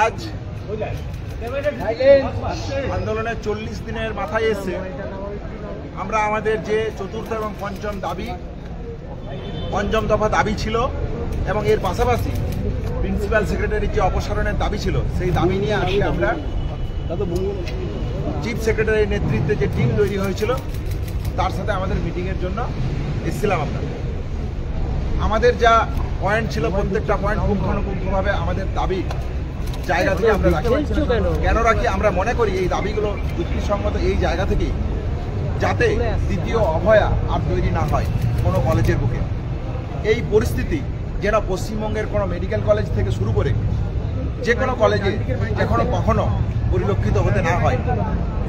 আজ আন্দোলনের 40 দিনের মাথায় এসে আমরা আমাদের যে চতুর্থ এবং পঞ্চম দফা দাবি ছিল এবং এর পাশাপাশি প্রিন্সিপাল সেক্রেটারির যে অপসারণের দাবি ছিল সেই দাবি নিয়ে আজকে আমরা চিফ সেক্রেটারির নেতৃত্বে যে টিম তৈরি হয়েছিল তার সাথে আমাদের মিটিংয়ের জন্য এসেছিলাম। আমাদের যা পয়েন্ট ছিল প্রত্যেকটা পয়েন্ট পুঙ্খানুপুঙ্খভাবে আমাদের দাবি জায়গা থেকে আমরা রাখি। কেন রাখি? আমরা মনে করি এই দাবিগুলো যুক্তিসঙ্গত এই জায়গা থেকেই, যাতে দ্বিতীয় অভয়া আর তৈরি না হয় কোনো কলেজের বুকে। এই পরিস্থিতি যেন পশ্চিমবঙ্গের কোনো মেডিকেল কলেজ থেকে শুরু করে যে কোনো কলেজে কখনো পরিলক্ষিত হতে না হয়,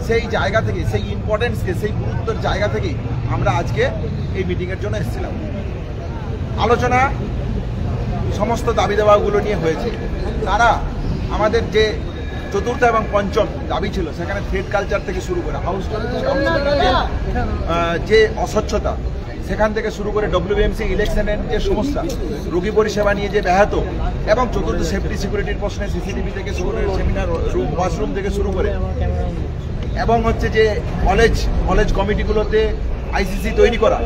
সেই জায়গা থেকে, সেই ইম্পর্টেন্সকে, সেই গুরুত্বের জায়গা থেকেই আমরা আজকে এই মিটিংয়ের জন্য এসেছিলাম। আলোচনা সমস্ত দাবি দাবাগুলো নিয়ে হয়েছে। তারা আমাদের যে চতুর্থ এবং পঞ্চম দাবি ছিল সেখানে থ্রেড কালচার থেকে শুরু করে হাউস যে অস্বচ্ছতা, সেখান থেকে শুরু করে ডব্লিউবিএমসি ইলেকশনের যে সমস্যা, রোগী পরিষেবা নিয়ে যে ব্যাহত, এবং চতুর্থ সেফটি সিকিউরিটির প্রশ্নে সিসিটিভি থেকে শুরু করে সেমিনার রুম, ওয়াশরুম থেকে শুরু করে, এবং হচ্ছে যে কলেজ কমিটিগুলোতে আইসিসি তৈরি করা,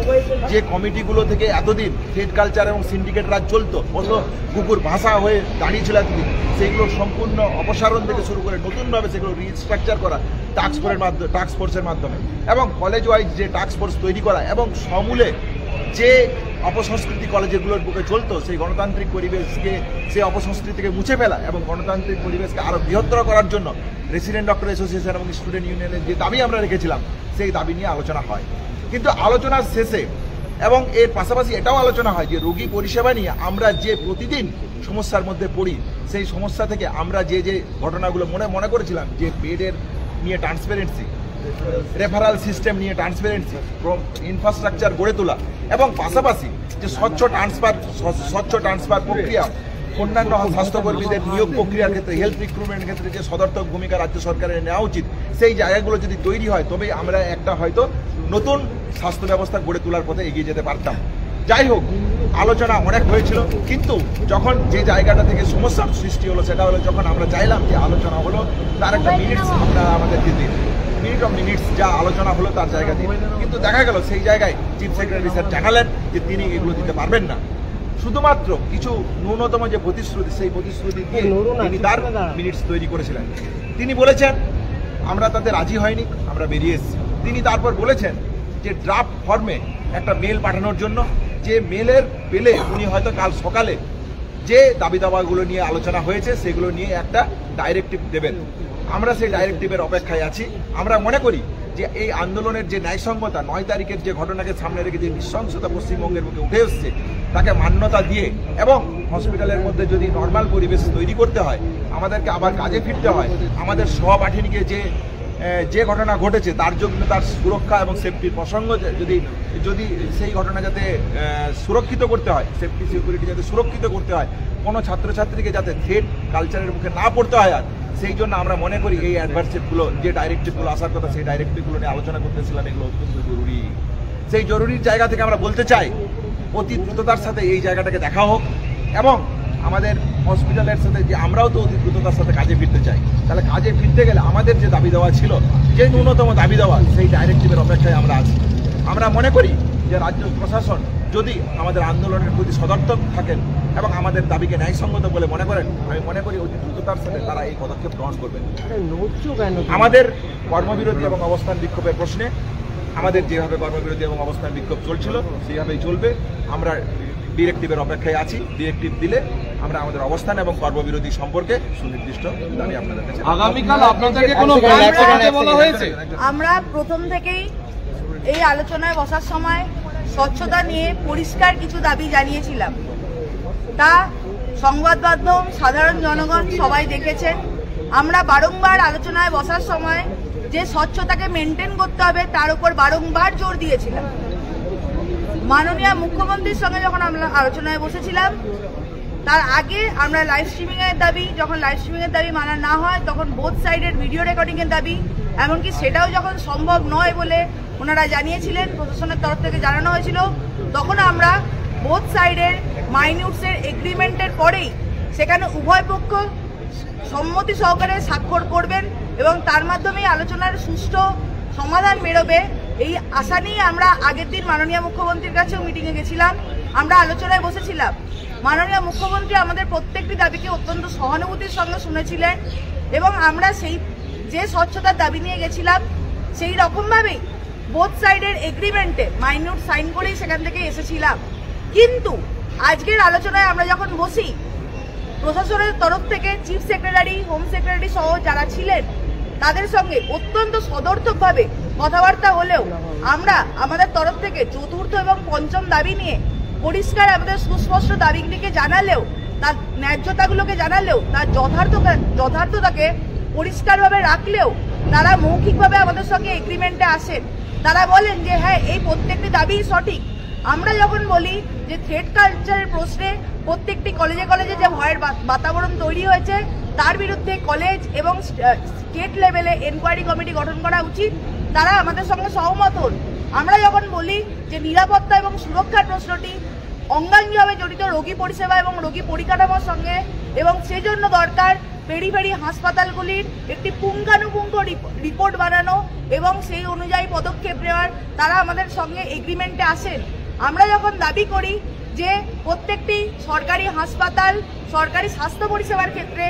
যে কমিটিগুলো থেকে এতদিন থ্রেড কালচার এবং সিন্ডিকেট রাজ চলতো, কত কুকুর ভাষা হয়ে দাঁড়িয়েছিল এতদিন, সেইগুলোর সম্পূর্ণ অপসারণ থেকে শুরু করে নতুনভাবে সেগুলো রিস্ট্রাকচার করা টাস্ক ফোর্সের মাধ্যমে, এবং কলেজ ওয়াইজ যে টাস্ক ফোর্স তৈরি করা, এবং সমূলে যে অপসংস্কৃতি কলেজগুলোর বুকে চলতো সেই গণতান্ত্রিক পরিবেশকে, সেই অপসংস্কৃতিকে মুছে ফেলা এবং গণতান্ত্রিক পরিবেশকে আরও বৃহত্তর করার জন্য রেসিডেন্ট ডক্টর অ্যাসোসিয়েশন এবং স্টুডেন্ট ইউনিয়নের যে দাবি আমরা রেখেছিলাম সেই দাবি নিয়ে আলোচনা হয়। কিন্তু আলোচনার শেষে এবং এর পাশাপাশি এটাও আলোচনা হয় যে রোগী পরিষেবা নিয়ে আমরা যে প্রতিদিন সমস্যার মধ্যে পড়ি, সেই সমস্যা থেকে আমরা যে ঘটনাগুলো মনে করেছিলাম, যে বেডের নিয়ে ট্রান্সপারেন্সি, রেফারাল সিস্টেম নিয়ে ট্রান্সপারেন্সি, ইনফ্রাস্ট্রাকচার গড়ে তোলা, এবং পাশাপাশি যে স্বচ্ছ ট্রান্সফার প্রক্রিয়া, অন্যান্য স্বাস্থ্যকর্মীদের নিয়োগ প্রক্রিয়ার ক্ষেত্রে, হেলথ রিক্রুটমেন্টের ক্ষেত্রে যে সদর্থক ভূমিকা রাজ্য সরকারের নেওয়া উচিত, সেই জায়গাগুলো যদি তৈরি হয় তবেই আমরা একটা হয়তো নতুন স্বাস্থ্য ব্যবস্থা গড়ে তোলার পথে এগিয়ে যেতে পারতাম। যাই হোক, আলোচনা অনেক হয়েছিল, কিন্তু যখন যে জায়গাটা থেকে সমস্যার সৃষ্টি হলো সেটা হলো যখন আমরা চাইলাম যে আলোচনা হলো তার একটা মিনিটস আপনারা আমাদেরকে দিন, মিনিটস যা আলোচনা হলো তার জায়গা দিয়ে, কিন্তু দেখা গেল সেই জায়গায় চিফ সেক্রেটারি স্যার জানালেন যে তিনি এগুলো দিতে পারবেন না। শুধুমাত্র কিছু ন্যূনতম যে প্রতিশ্রুতি, সেই প্রতিশ্রুতি দিয়ে তিনি তার মিনিটস তৈরি করেছিলেন। তিনি বলেছেন আমরা তাতে রাজি হয়নি, আমরা বেরিয়ে এসেছি। তিনি তারপর বলেছেন যে ড্রাফট ফর্মে একটা মেল পাঠানোর জন্য, যে মেলের পেলে উনি হয়তো কাল সকালে যে দাবি দাবাগুলো নিয়ে আলোচনা হয়েছে সেগুলো নিয়ে একটা ডাইরেক্টিভ দেবেন। আমরা সেই ডাইরেক্টিভের অপেক্ষায় আছি। আমরা মনে করি যে এই আন্দোলনের যে ন্যায়সঙ্গতা, 9 তারিখের যে ঘটনাকে সামনে রেখে যে নৃশংসতা পশ্চিমবঙ্গের মুখে উঠে এসছে, তাকে মান্যতা দিয়ে এবং হসপিটালের মধ্যে যদি নর্মাল পরিবেশ তৈরি করতে হয়, আমাদেরকে আবার কাজে ফিরতে হয়, আমাদের সহপাঠিনীকে যে ঘটনা ঘটেছে তার জন্য তার সুরক্ষা এবং সেফটির প্রসঙ্গ যদি সেই ঘটনা যাতে সুরক্ষিত করতে হয়, সেফটি সিকিউরিটি যাতে সুরক্ষিত করতে হয়, কোনো ছাত্রছাত্রীকে যাতে থ্রেড কালচারের মুখে না পড়তে হয়, আর সেই জন্য আমরা মনে করি এই অ্যাডভার্সিভগুলো, যে ডাইরেক্টিভগুলো আসার কথা সেই ডাইরেক্টিভগুলো নিয়ে আলোচনা করতেছিলাম, এগুলো অত্যন্ত জরুরি। সেই জরুরির জায়গা থেকে আমরা বলতে চাই অতি দ্রুততার সাথে এই জায়গাটাকে দেখা হোক, এবং আমাদের হসপিটালের সাথে যে আমরাও তো অতি দ্রুততার সাথে কাজে ফিরতে চাই। তাহলে কাজে ফিরতে গেলে আমাদের যে দাবি দেওয়া ছিল, যে ন্যূনতম দাবি দেওয়া, সেই ডাইরেক্টিভের অপেক্ষায় আমরা আছি। আমরা মনে করি যে রাজ্য প্রশাসন যদি আমাদের আন্দোলনের প্রতি সদর্থক থাকেন এবং আমাদের দাবিকে ন্যায়সঙ্গত বলে মনে করেন, আমি মনে করি অতি দ্রুততার সাথে তারা এই পদক্ষেপ গ্রহণ করবেন। আমাদের কর্মবিরতি এবং অবস্থান বিক্ষোভের প্রশ্নে আমাদের যেভাবে কর্মবিরতি এবং অবস্থান বিক্ষোভ চলছিল সেইভাবেই চলবে। আমরা ডিরেক্টিভের অপেক্ষায় আছি। ডিরেক্টিভ দিলে আমরা আমাদের অবস্থান এবং কর্মবিরতি সম্পর্কে সুনির্দিষ্ট দাবি আপনাদের কাছে। আগামীকাল আপনাদেরকে কোনো বলা হয়েছে? আমরা প্রথম থেকেই এই আলোচনায় বসার সময় স্বচ্ছতা নিয়ে পরিষ্কার কিছু দাবি জানিয়েছিলাম। তা সংবাদ মাধ্যম, সাধারণ জনগণ সবাই দেখেছেন। আমরা বারংবার আলোচনায় বসার সময় যে স্বচ্ছতাকে মেনটেন করতে হবে তার উপর বারংবার জোর দিয়েছিলাম। মাননীয় মুখ্যমন্ত্রীর সঙ্গে যখন আমরা আলোচনায় বসেছিলাম, তার আগে আমরা লাইভ স্ট্রিমিং এর দাবি, যখন লাইভ স্ট্রিমিং এর দাবি মানা না হয় তখন বোথ সাইডের ভিডিও রেকর্ডিং এর দাবি, এমনকি সেটাও যখন সম্ভব নয় বলে ওনারা জানিয়েছিলেন, প্রশাসনের তরফ থেকে জানানো হয়েছিল, তখন আমরা বোথ সাইডের মাইনিউটসের এগ্রিমেন্টের পরেই সেখানে উভয় পক্ষ সম্মতি সহকারে স্বাক্ষর করবেন এবং তার মাধ্যমে আলোচনার সুষ্ঠু সমাধান বেরোবে এই আশা নিয়ে আমরা আগের দিন মাননীয় মুখ্যমন্ত্রীর কাছেও মিটিংয়ে গেছিলাম। আমরা আলোচনায় বসেছিলাম। মাননীয় মুখ্যমন্ত্রী আমাদের প্রত্যেকটি দাবিকে অত্যন্ত সহানুভূতির সঙ্গে শুনেছিলেন এবং আমরা সেই যে স্বচ্ছতার দাবি নিয়ে গেছিলাম সেই রকমভাবেই বোথ সাইডের এগ্রিমেন্টে মাইনুট সাইন করেই সেখান থেকে এসেছিলাম। কিন্তু আজকের আলোচনায় আমরা যখন বসি, প্রশাসনের তরফ থেকে চিফ সেক্রেটারি, হোম সেক্রেটারি সহ যারা ছিলেন তাদের সঙ্গে অত্যন্ত সদর্থকভাবে কথাবার্তা হলেও আমরা আমাদের তরফ থেকে চতুর্থ এবং পঞ্চম দাবি নিয়ে পরিষ্কার আমাদের সুস্পষ্ট দাবিগুলিকে জানালেও, তার ন্যায্যতাগুলোকে জানালেও, তার যথার্থতাকে পরিষ্কারভাবে রাখলেও তারা মৌখিকভাবে আমাদের সঙ্গে এগ্রিমেন্টে আসেন। তারা বলেন যে হ্যাঁ, এই প্রত্যেকটি দাবি সঠিক। আমরা যখন বলি যে থ্রেড কালচারের প্রশ্নে প্রত্যেকটি কলেজে কলেজে যে ভয়ের বাতাবরণ তৈরি হয়েছে তার বিরুদ্ধে কলেজ এবং স্টেট লেভেলে এনকোয়ারি কমিটি গঠন করা উচিত, তারা আমাদের সঙ্গে সহমত হন। আমরা যখন বলি যে নিরাপত্তা এবং সুরক্ষার প্রশ্নটি অঙ্গাঙ্গিভাবে জড়িত রোগী পরিষেবা এবং রোগী পরিকাঠামোর সঙ্গে এবং সেজন্য দরকার পেরিফেরি হাসপাতালগুলির একটি পুঙ্খানুপুঙ্খ রিপোর্ট বানানো এবং সেই অনুযায়ী পদক্ষেপ নেওয়ার, তারা আমাদের সঙ্গে এগ্রিমেন্টে আসেন। আমরা যখন দাবি করি যে প্রত্যেকটি সরকারি হাসপাতাল, সরকারি স্বাস্থ্য পরিষেবার ক্ষেত্রে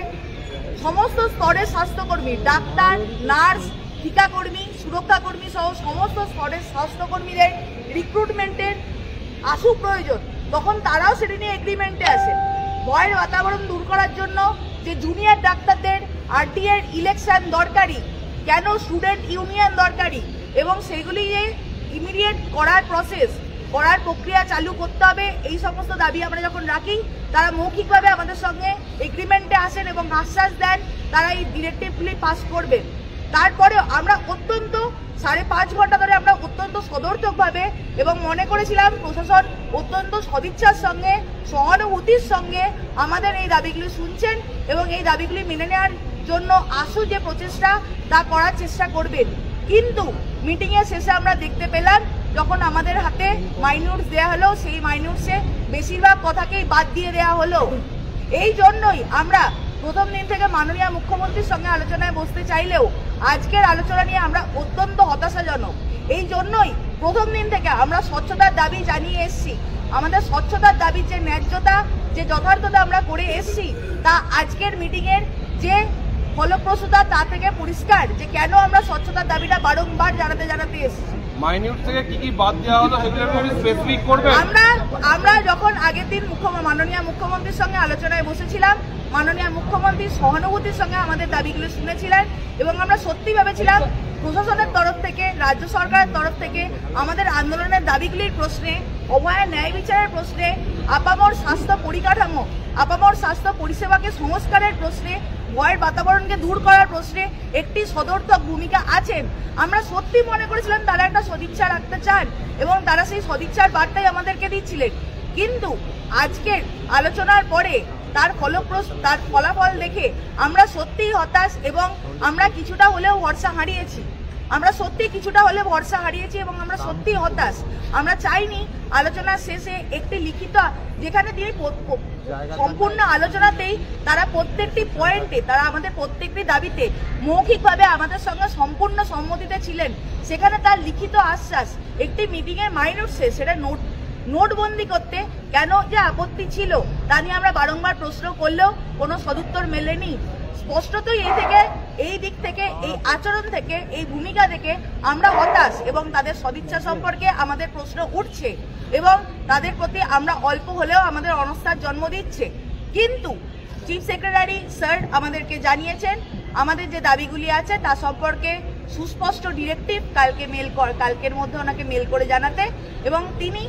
সমস্ত স্তরের স্বাস্থ্যকর্মী, ডাক্তার, নার্স, টিকাকর্মী, সুরক্ষাকর্মী সহ সমস্ত স্তরের স্বাস্থ্যকর্মীদের রিক্রুটমেন্টের আশু প্রয়োজন, তখন তারাও সেটি নিয়ে এগ্রিমেন্টে আসেন। ভয়ের বাতাবরণ দূর করার জন্য যে জুনিয়র ডাক্তারদের আরটিআই ইলেকশন দরকারি, কেন স্টুডেন্ট ইউনিয়ন দরকারি এবং সেগুলি যে ইমিডিয়েট করার প্রক্রিয়া চালু করতে হবে, এই সমস্ত দাবি আমরা যখন রাখি তারা মৌখিকভাবে আমাদের সঙ্গে এগ্রিমেন্টে আসেন এবং আশ্বাস দেন তারা এই ডিরেক্টিভগুলি পাস করবেন। তারপরে আমরা অত্যন্ত 5.5 ঘন্টা ধরে আমরা অত্যন্ত সদর্থকভাবে এবং মনে করেছিলাম প্রশাসন অত্যন্ত সদিচ্ছার সঙ্গে, সহানুভূতির সঙ্গে আমাদের এই দাবিগুলি শুনছেন এবং এই দাবিগুলি মেনে নেওয়ার জন্য আশু যে প্রচেষ্টা তা করার চেষ্টা করবেন। কিন্তু মিটিংয়ের শেষে আমরা দেখতে পেলাম যখন আমাদের হাতে মাইনুটস দেওয়া হলো, সেই মাইনুটসে বেশিরভাগ কথাকেই বাদ দিয়ে দেওয়া হলো। এই জন্যই আমরা প্রথম দিন থেকে মাননীয় মুখ্যমন্ত্রীর সঙ্গে আলোচনায় বসতে চাইলেও আজকের আলোচনা নিয়ে আমরা অত্যন্ত হতাশাজনক। এই জন্যই প্রথম দিন থেকে আমরা স্বচ্ছতার দাবি জানিয়ে এসেছি। আমাদের স্বচ্ছতার দাবির যে ন্যায্যতা, যে যথার্থতা আমরা করে এসেছি, তা আজকের মিটিংয়ের যে ফলপ্রসূতা তা থেকে পরিষ্কার যে কেন আমরা স্বচ্ছতার দাবিটা বারংবার জানাতে এসেছি। মাইনিউট থেকে কি কি বাদ দেওয়া হলো সেগুলো একটু স্পেসিফিক করবেন। আমরা যখন আগের দিন মাননীয় মুখ্যমন্ত্রীর সঙ্গে আলোচনায় বসেছিলাম, মাননীয় মুখ্যমন্ত্রী সহানুভূতির সঙ্গে আমাদের দাবিগুলো শুনেছিলেন এবং আমরা সত্যি ভেবেছিলাম প্রশাসনের তরফ থেকে, রাজ্য সরকারের তরফ থেকে আমাদের আন্দোলনের দাবিগুলির প্রশ্নে, অভয়া ন্যায় বিচারের প্রশ্নে, আপামর স্বাস্থ্য পরিকাঠামো, আপামর স্বাস্থ্য পরিষেবাকে সংস্কারের প্রশ্নে, ভয়ের বাতাবরণকে দূর করার প্রশ্নে একটি সদর্থক ভূমিকা আছেন। আমরা সত্যি মনে করেছিলাম তারা একটা সদিচ্ছা রাখতে চান এবং তারা সেই সদিচ্ছার বার্তাই আমাদেরকে দিচ্ছিলেন। কিন্তু আজকের আলোচনার পরে তার ফলাফল দেখে আমরা সত্যিই হতাশ এবং আমরা কিছুটা হলেও ভরসা হারিয়েছি। এবং আমরা সত্যিই হতাশ। আমরা চাইনি আলোচনার শেষে একটি লিখিত, যেখানে তিনি সম্পূর্ণ আলোচনাতেই তারা প্রত্যেকটি পয়েন্টে, তারা আমাদের প্রত্যেকটি দাবিতে মৌখিকভাবে আমাদের সঙ্গে সম্পূর্ণ সম্মতিতে ছিলেন, সেখানে তার লিখিত আশ্বাস একটি মিটিংয়ের মাইনুটসে সেটা নোটবন্দি করতে কেন যে আপত্তি ছিল তা নিয়ে আমরা বারংবার প্রশ্ন করলেও কোনো সদুত্তর মেলেনি। স্পষ্টতই এই দিক থেকে, এই আচরণ থেকে, এই ভূমিকা থেকে আমরা হতাশ এবং তাদের সদিচ্ছা সম্পর্কে আমাদের প্রশ্ন উঠছে এবং তাদের প্রতি আমরা অল্প হলেও আমাদের অনাস্থার জন্ম দিচ্ছে। কিন্তু চিফ সেক্রেটারি স্যার আমাদেরকে জানিয়েছেন আমাদের যে দাবিগুলি আছে তা সম্পর্কে সুস্পষ্ট ডিরেক্টিভ কালকের মধ্যে ওনাকে মেল করে জানাতে এবং তিনি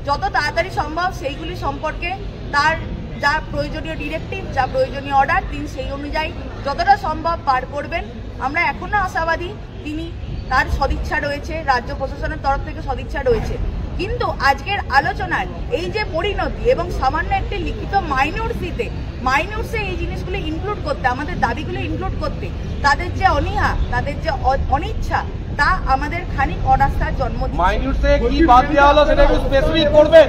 যত তাড়াতাড়ি সম্ভব সেইগুলি সম্পর্কে তার যা প্রয়োজনীয় ডিরেক্টিভ, যা প্রয়োজনীয় অর্ডার, তিনি সেই অনুযায়ী যতটা সম্ভব পার করবেন। আমরা এখনো আশাবাদী তিনি, তার সদিচ্ছা রয়েছে, রাজ্য প্রশাসনের তরফ থেকে সদিচ্ছা রয়েছে। কিন্তু আজকের আলোচনার এই যে পরিণতি এবং সামান্য একটি লিখিত মাইনুটসে এই জিনিসগুলি ইনক্লুড করতে, আমাদের দাবিগুলি ইনক্লুড করতে তাদের যে অনীহা, তাদের যে অনিচ্ছা, তা আমাদের খানিক অনাস্থার জন্ম দিচ্ছে। মাইনুটসে কি বাদ দেওয়া হলো সেটা একটু স্পেসিফিক করবেন।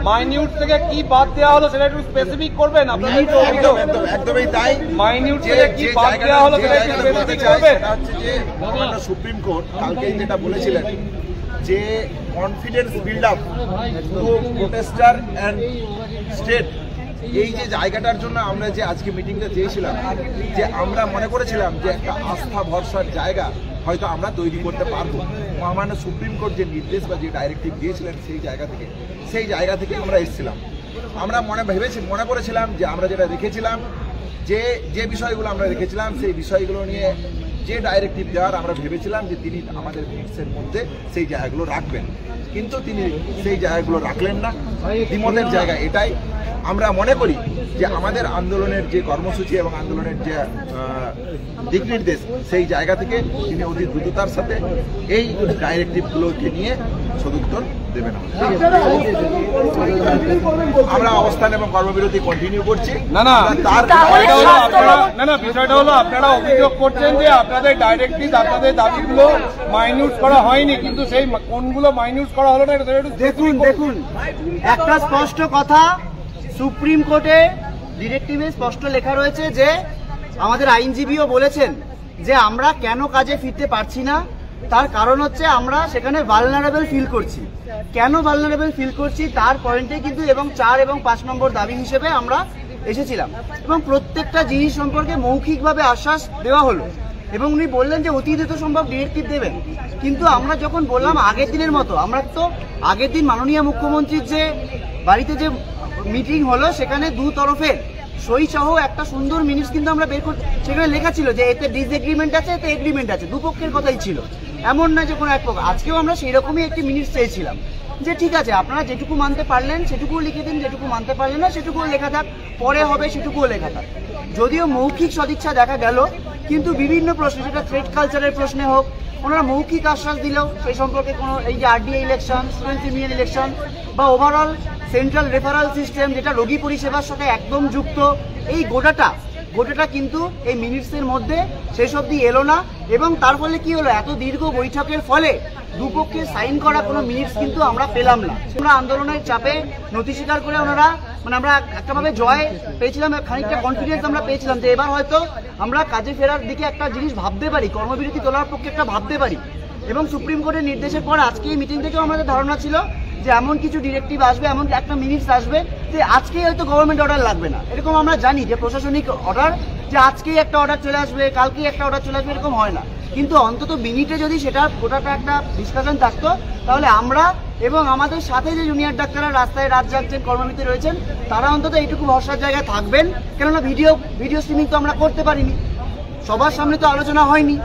মাইনিউট থেকে কি বাদ দেওয়া হলো সেটা একটু স্পেসিফিক করবেন আপনারা? একদমই তাই। মাইনিউট থেকে কি বাদ দেওয়া হলো সেটা একটু স্পেসিফিক করবেন। সুপ্রিম কোর্ট কালকে যেটা বলেছিলেন যে confidence build up to protester and state, এই যে জায়গাটার জন্য আমরা যে আজকে মিটিংটা চেয়েছিলাম, যে আমরা মনে করেছিলাম যে একটা আস্থা ভরসার জায়গা হয়তো আমরা তৈরি করতে পারবো। মহামান্য সুপ্রিম কোর্ট যে নির্দেশ বা যে ডাইরেক্টিভ দিয়েছিলেন সেই জায়গা থেকে আমরা এসেছিলাম। আমরা মনে করেছিলাম যে আমরা যেটা রেখেছিলাম, যে বিষয়গুলো আমরা রেখেছিলাম সেই বিষয়গুলো নিয়ে যে ডাইরেক্টিভ দেওয়ার আমরা ভেবেছিলাম যে তিনি আমাদের মিক্সের মধ্যে সেই জায়গাগুলো রাখবেন, কিন্তু তিনি সেই জায়গাগুলো রাখলেন না। দ্বিমতের জায়গা এটাই। আমরা মনে করি যে আমাদের আন্দোলনের যে কর্মসূচি এবং আন্দোলনের যে দিক নির্দেশ, সেই জায়গা থেকে তিনি অতি দ্রুততার সাথে এই ডাইরেক্টিভগুলোকে নিয়ে সদুত্তর দেবেন। আমরা অবস্থান এবং কর্মবিরতি কন্টিনিউ করছি। বিষয়টা হলো আপনারা অভিযোগ করছেন যে আপনাদের ডাইরেক্টিভ, আপনাদের দাবিগুলো মাইনিউট করা হয়নি, কিন্তু সেই কোনগুলো মাইনিউট করা হলো না দেখুন একটা স্পষ্ট কথা, সুপ্রিম কোর্টে ডিরেক্টিভে স্পষ্ট লেখা রয়েছে যে আমাদের আইনজীবীও বলেছেন যে আমরা কেন কাজে ফিরতে পারছি না, তার কারণ হচ্ছে আমরা সেখানে ভালনারেবল ফিল করছি। কেন ভালনারেবল ফিল করছি তার পয়েন্টে কিন্তু এবং 4 এবং 5 নম্বর দাবি হিসেবে আমরা এসেছিলাম, এবং প্রত্যেকটা জিনিস সম্পর্কে মৌখিকভাবে আশ্বাস দেওয়া হলো এবং উনি বললেন যে অতি দ্রুত সম্ভব ডিরেক্টিভ দেবেন। কিন্তু আমরা যখন বললাম আগের দিনের মতো, আমরা তো আগের দিন মাননীয় মুখ্যমন্ত্রীর যে বাড়িতে যে মিটিং হলো সেখানে দু তরফের সই সহ একটা সুন্দর মিনিটস কিন্তু আমরা বের করতে, সেখানে লেখা ছিল যে এতে ডিসএগ্রিমেন্ট আছে, এতে এগ্রিমেন্ট আছে, দুপক্ষের কথাই ছিল, এমন না যে কোনো এক পক্ষ। আজকেও আমরা সেই রকমই একটি মিনিটস চেয়েছিলাম যে ঠিক আছে আপনারা যেটুকু মানতে পারলেন সেটুকুও লিখে দিন, যেটুকু মানতে পারলেন না সেটুকুও লেখা থাক, পরে হবে সেটুকুও লেখা থাক। যদিও মৌখিক সদিচ্ছা দেখা গেল, কিন্তু বিভিন্ন প্রশ্নে, সেটা থ্রেড কালচারের প্রশ্নে হোক, ওনারা মৌখিক আশ্বাস দিলেও সেই সম্পর্কে কোনো, এই যে আরডিআই ইলেকশন, স্টুডেন্টস ইউনিয়ন ইলেকশন বা ওভারঅল সেন্ট্রাল রেফারাল সিস্টেম যেটা রোগী পরিষেবার সাথে একদম যুক্ত, এই গোটাটা কিন্তু এই মিনিটসের মধ্যে শেষ অবধি এলো না। এবং তার ফলে কি হলো, এত দীর্ঘ বৈঠকের ফলে দুপক্ষে সাইন করা কোনো মিনিটস কিন্তু আমরা পেলাম না। আমরা আন্দোলনের চাপে নথি স্বীকার করে ওনারা, আমরা একটাভাবে জয় পেয়েছিলাম, খানিকটা কনফিডেন্স আমরা পেয়েছিলাম যে এবার হয়তো আমরা কাজে ফেরার দিকে একটা জিনিস ভাবতে পারি, কর্মবিরতি তোলার পক্ষে একটা ভাবতে পারি। এবং সুপ্রিম কোর্টের নির্দেশের পর আজকে এই মিটিং থেকেও আমাদের ধারণা ছিল যে এমন কিছু ডিরেক্টিভ আসবে, এমন একটা মিনিটস আসবে যে আজকেই হয়তো গভর্নমেন্ট অর্ডার লাগবে না। এরকম আমরা জানি যে প্রশাসনিক অর্ডার, যে আজকেই একটা অর্ডার চলে আসবে, কালকেই একটা অর্ডার চলে আসবে, এরকম হয় না। কিন্তু অন্তত মিনিটে যদি সেটা গোটাটা একটা ডিসকাশন থাকতো, তাহলে আমরা এবং আমাদের সাথে যে জুনিয়র ডাক্তাররা রাস্তায় রাত জাগছেন, কর্মবিরতি রয়েছেন, তারা অন্তত এইটুকু ভরসার জায়গায় থাকবেন। কেননা ভিডিও স্ট্রিমিং তো আমরা করতে পারিনি, সবার সামনে তো আলোচনা হয়নি।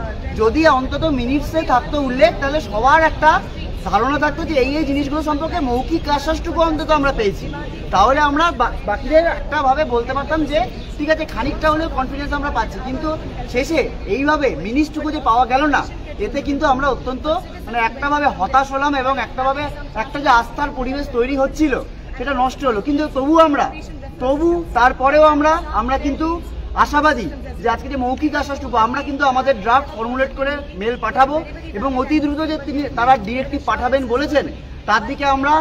যদি অন্তত মিনিটসে থাকতো উল্লেখ, তাহলে সবার একটা ধারণা থাকতো যে এই জিনিসগুলো সম্পর্কে মৌখিক আশ্বাসটুকু অন্তত আমরা পেয়েছি, তাহলে আমরা বাকিদের একটা ভাবে বলতে পারতাম যে ঠিক আছে খানিকটা হলেও কনফিডেন্স আমরা পাচ্ছি। কিন্তু শেষে এইভাবে মিনিটসটুকু যে পাওয়া গেল না, এতে কিন্তু আমরা অত্যন্ত একটা ভাবে হতাশ হলাম এবং একটা যে আস্থার পরিবেশ তৈরি হচ্ছিল সেটা নষ্ট হলো। কিন্তু তারপরেও আমরা কিন্তু আশাবাদী যে আজকে যে মৌখিক আশ্বাসটুকু আমরা কিন্তু আমাদের ড্রাফট ফর্মুলেট করে মেল পাঠাবো এবং অতি দ্রুত যে তারা ডিরেক্টিভ পাঠাবেন বলেছেন তার দিকে আমরা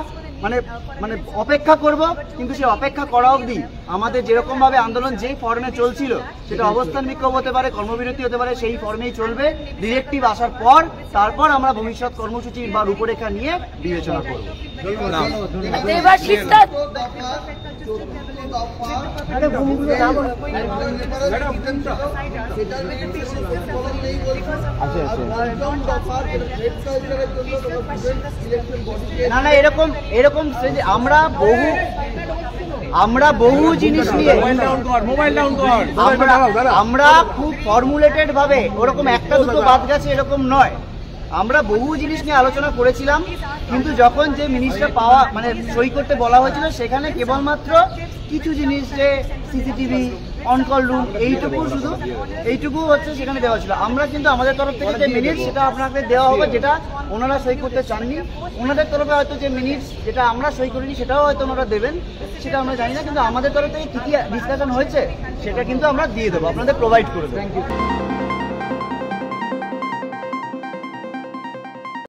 মানে অপেক্ষা করব। কিন্তু সেই অপেক্ষা করা অবধি আমাদের যেরকম ভাবে আন্দোলন যেই ফর্মে চলছিল, সেটা অবস্থান বিক্ষোভ হতে পারে, কর্মবিরতি হতে পারে, সেই ফর্মেই চলবে। ডিরেক্টিভ আসার পর তারপর আমরা ভবিষ্যৎ কর্মসূচি বা রূপরেখা নিয়ে বিবেচনা করব। না এরকম আমরা বহু জিনিস নিয়ে আমরা খুব ফর্মুলেটেড ভাবে, ওরকম একটা দুটো বাদ গেছে এরকম নয়, আমরা বহু জিনিস নিয়ে আলোচনা করেছিলাম। কিন্তু যখন যে মিনিটসটা পাওয়া সই করতে বলা হয়েছিল, সেখানে কেবলমাত্র কিছু জিনিস, যে সিসিটিভি, অনকল রুম, এইটুকু হচ্ছে সেখানে দেওয়া ছিল। আমরা কিন্তু আমাদের তরফ থেকে যে মিনিটস সেটা আপনাদের দেওয়া হবে, যেটা ওনারা সই করতে চাননি। ওনাদের তরফে হয়তো যে মিনিটস যেটা আমরা সই করিনি সেটাও হয়তো ওনারা দেবেন, সেটা আমরা জানি না। কিন্তু আমাদের তরফ থেকে কি কি ডিসকাশন হয়েছে সেটা কিন্তু আমরা দিয়ে দেবো, আপনাদের প্রোভাইড করে দেবো। Thank you.